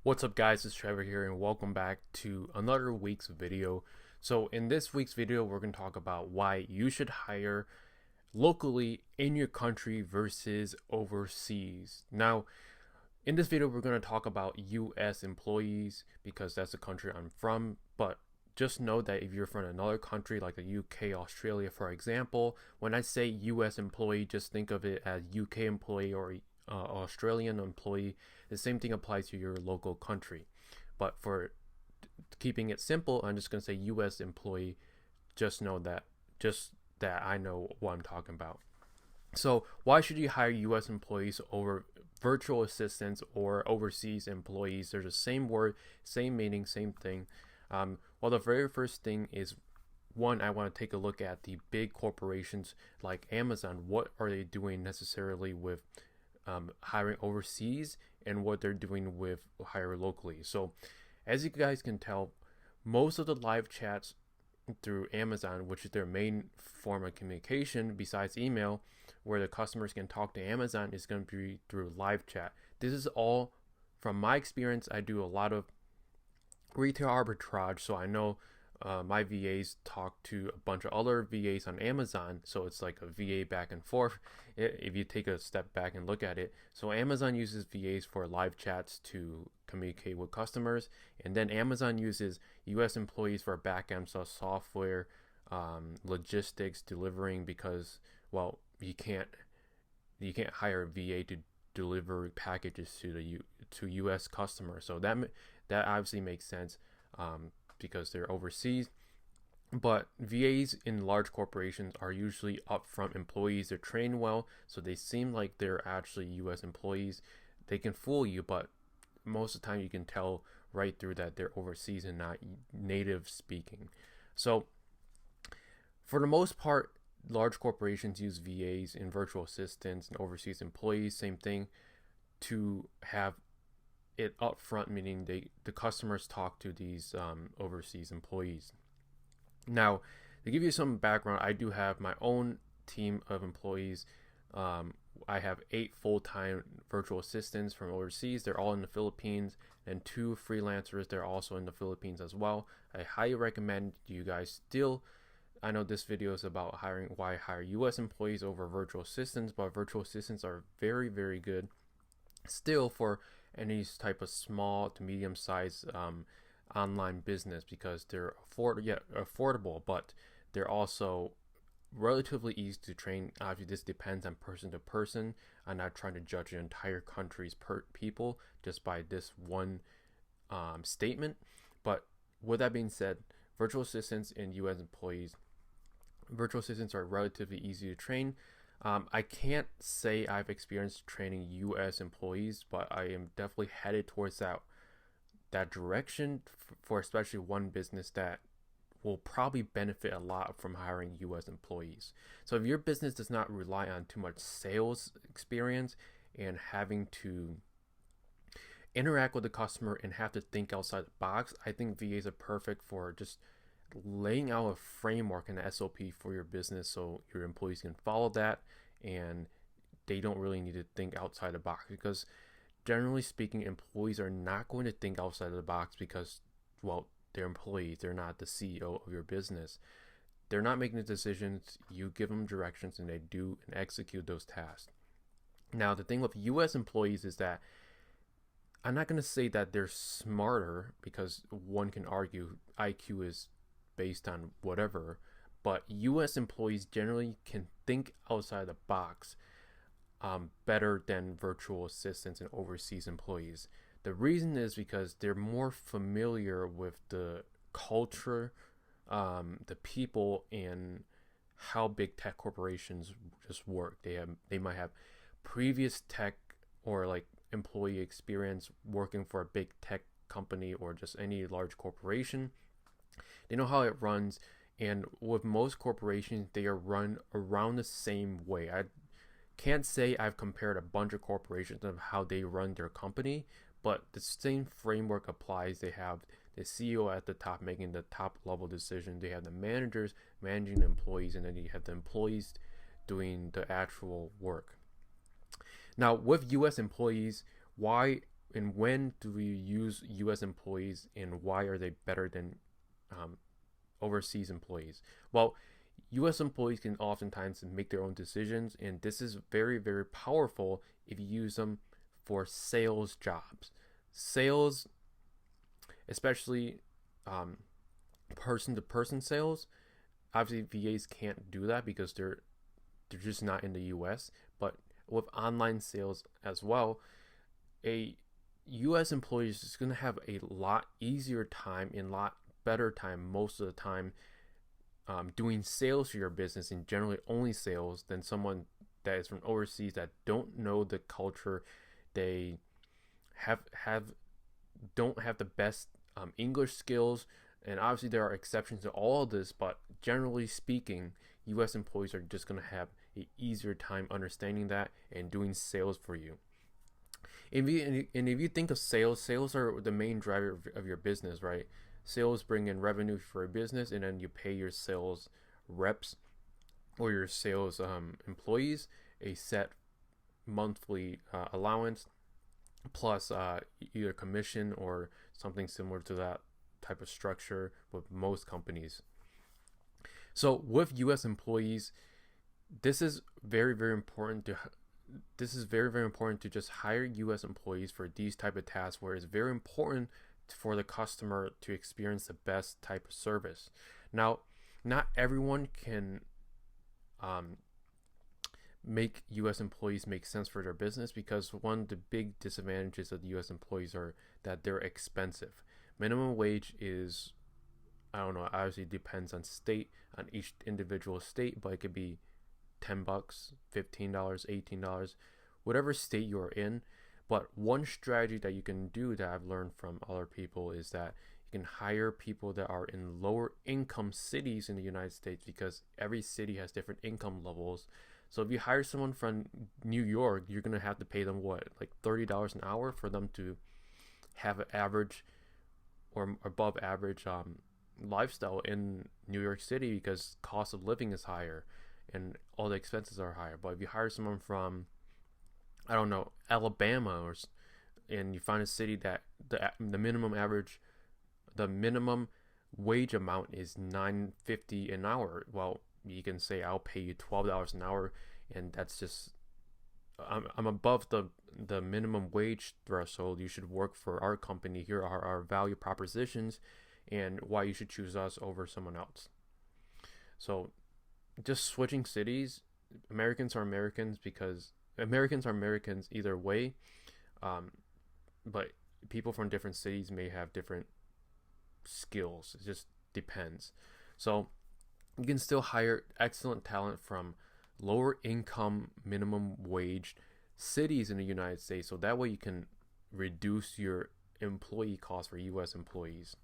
What's up guys, it's Trevor here and welcome back to another week's video. So in this week's video, we're going to talk about why you should hire locally in your country versus overseas. Now, in this video, we're going to talk about US employees because that's the country I'm from, but just know that if you're from another country like the UK, Australia, for example, when I say US employee, just think of it as UK employee or Australian employee. The same thing applies to your local country. But for keeping it simple, I'm just going to say US employee. Just know that, I know what I'm talking about. So why should you hire US employees over virtual assistants or overseas employees? They're the same word, same meaning, same thing. Well, the very first thing is, one, I want to take a look at the big corporations like Amazon. What are they doing necessarily with hiring overseas and what they're doing with hiring locally? So as you guys can tell, most of the live chats through Amazon, which is their main form of communication besides email, where the customers can talk to Amazon, is going to be through live chat. This is all from my experience. I do a lot of retail arbitrage, so I know my VAs talk to a bunch of other VAs on Amazon, so it's like a VA back and forth if you take a step back and look at it. So Amazon uses VAs for live chats to communicate with customers, and then Amazon uses US employees for back-end software, logistics, delivering, because, well, you can't hire a VA to deliver packages to US customers. So that obviously makes sense because they're overseas. But VAs in large corporations are usually upfront employees. They're trained well, so they seem like they're actually US employees. They can fool you, but most of the time you can tell right through that they're overseas and not native speaking. So for the most part, large corporations use VAs and virtual assistants and overseas employees, same thing, to have it upfront, meaning the customers talk to these overseas employees. Now, to give you some background, I do have my own team of employees. I have 8 full-time virtual assistants from overseas. They're all in the Philippines, and 2 freelancers. They're also in the Philippines as well. I highly recommend you guys still. I know this video is about why hire US employees over virtual assistants, but virtual assistants are very, very good still for any type of small to medium sized online business, because they're affordable, but they're also relatively easy to train. Obviously, this depends on person to person. I'm not trying to judge an entire country's people just by this one statement. But with that being said, virtual assistants and US employees, virtual assistants are relatively easy to train. I can't say I've experienced training US employees, but I am definitely headed towards that direction for especially one business that will probably benefit a lot from hiring US employees. So if your business does not rely on too much sales experience and having to interact with the customer and have to think outside the box, I think VAs are perfect for just laying out a framework and an SOP for your business so your employees can follow that and they don't really need to think outside the box, because generally speaking, employees are not going to think outside of the box because, well, they're employees. They're not the CEO of your business. They're not making the decisions. You give them directions and they do and execute those tasks. Now, the thing with US employees is that I'm not going to say that they're smarter, because one can argue IQ is based on whatever, but US employees generally can think outside the box better than virtual assistants and overseas employees. The reason is because they're more familiar with the culture, the people, and how big tech corporations just work. They might have previous tech or like employee experience working for a big tech company or just any large corporation. They know how it runs, and with most corporations, they are run around the same way. I can't say I've compared a bunch of corporations of how they run their company, but the same framework applies. They have the CEO at the top making the top level decision. They have the managers managing the employees, and then you have the employees doing the actual work. Now, with US employees, why and when do we use U.S. employees, and why are they better than overseas employees? Well, U.S. employees can oftentimes make their own decisions, and this is very, very powerful if you use them for sales jobs. Sales, especially person-to-person sales. Obviously, VAs can't do that because they're just not in the U.S. But with online sales as well, a U.S. employee is going to have a lot easier time and lot better time most of the time doing sales for your business, and generally only sales, than someone that is from overseas that don't know the culture. They don't have the best English skills, and obviously there are exceptions to all of this, but generally speaking, U.S. employees are just going to have an easier time understanding that and doing sales for you. If you think of sales are the main driver of your business, right? Sales bring in revenue for a business, and then you pay your sales reps or your sales employees a set monthly allowance plus either commission or something similar to that type of structure with most companies. So with U.S. employees, this is very, very important to just hire U.S. employees for these type of tasks, where it's very important for the customer to experience the best type of service. Now, not everyone can make U.S. employees make sense for their business, because one of the big disadvantages of the U.S. employees are that they're expensive. Minimum wage is, I don't know, obviously depends on each individual state, but it could be $10, $15, $18, whatever state you're in. But one strategy that you can do that I've learned from other people is that you can hire people that are in lower income cities in the United States, because every city has different income levels. So if you hire someone from New York, you're going to have to pay them like $30 an hour for them to have an average or above average lifestyle in New York City, because cost of living is higher and all the expenses are higher. But if you hire someone from, I don't know, Alabama, and you find a city that the minimum wage amount is $9.50 an hour, well, you can say I'll pay you $12 an hour, and that's just I'm above the minimum wage threshold. You should work for our company. Here are our value propositions and why you should choose us over someone else. So just switching cities, Americans are Americans because Americans are Americans either way, but people from different cities may have different skills. It just depends. So you can still hire excellent talent from lower income minimum wage cities in the United States, so that way you can reduce your employee costs for U.S. employees.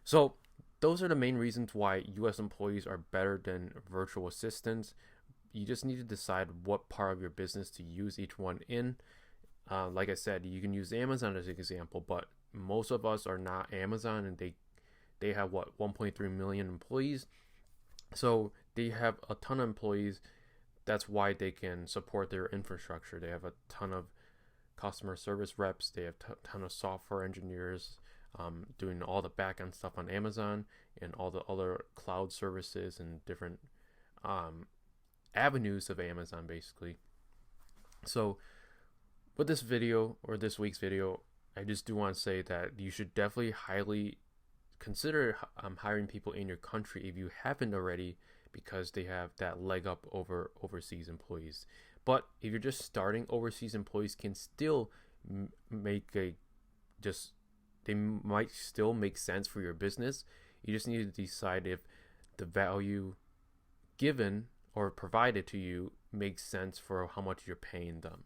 So those are the main reasons why U.S. employees are better than virtual assistants. You just need to decide what part of your business to use each one in. Like I said, you can use Amazon as an example, but most of us are not Amazon, and they have 1.3 million employees. So they have a ton of employees. That's why they can support their infrastructure. They have a ton of customer service reps. They have a ton of software engineers doing all the back-end stuff on Amazon and all the other cloud services and different avenues of Amazon, basically. So with this video, or this week's video, I just do want to say that you should definitely highly consider hiring people in your country if you haven't already, because they have that leg up over overseas employees. But if you're just starting, overseas employees can still they might still make sense for your business. You just need to decide if the value given or provided to you makes sense for how much you're paying them.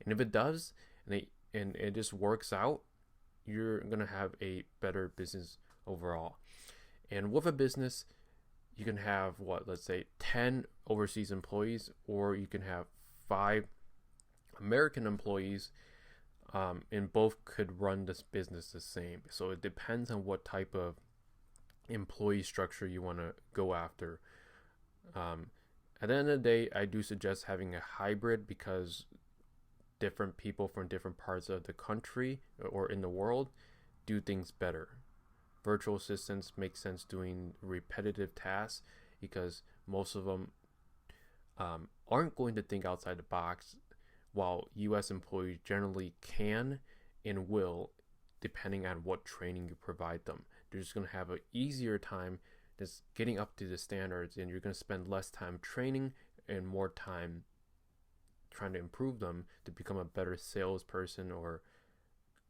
And if it does, and it just works out, you're gonna have a better business overall. And with a business, you can have let's say 10 overseas employees, or you can have 5 American employees, and both could run this business the same. So it depends on what type of employee structure you want to go after. At the end of the day, I do suggest having a hybrid, because different people from different parts of the country or in the world do things better. Virtual assistants make sense doing repetitive tasks because most of them aren't going to think outside the box, while US employees generally can and will, depending on what training you provide them. They're just going to have an easier time just getting up to the standards, and you're going to spend less time training and more time trying to improve them to become a better salesperson or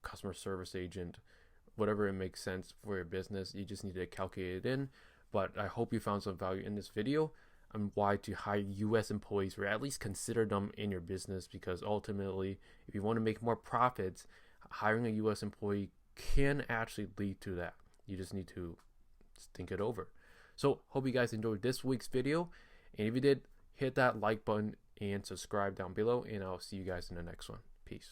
customer service agent, whatever it makes sense for your business. You just need to calculate it in. But I hope you found some value in this video on why to hire US employees, or at least consider them in your business, because ultimately, if you want to make more profits, hiring a US employee can actually lead to that. You just need to think it over. So hope you guys enjoyed this week's video, and if you did, hit that like button and subscribe down below, and I'll see you guys in the next one. Peace.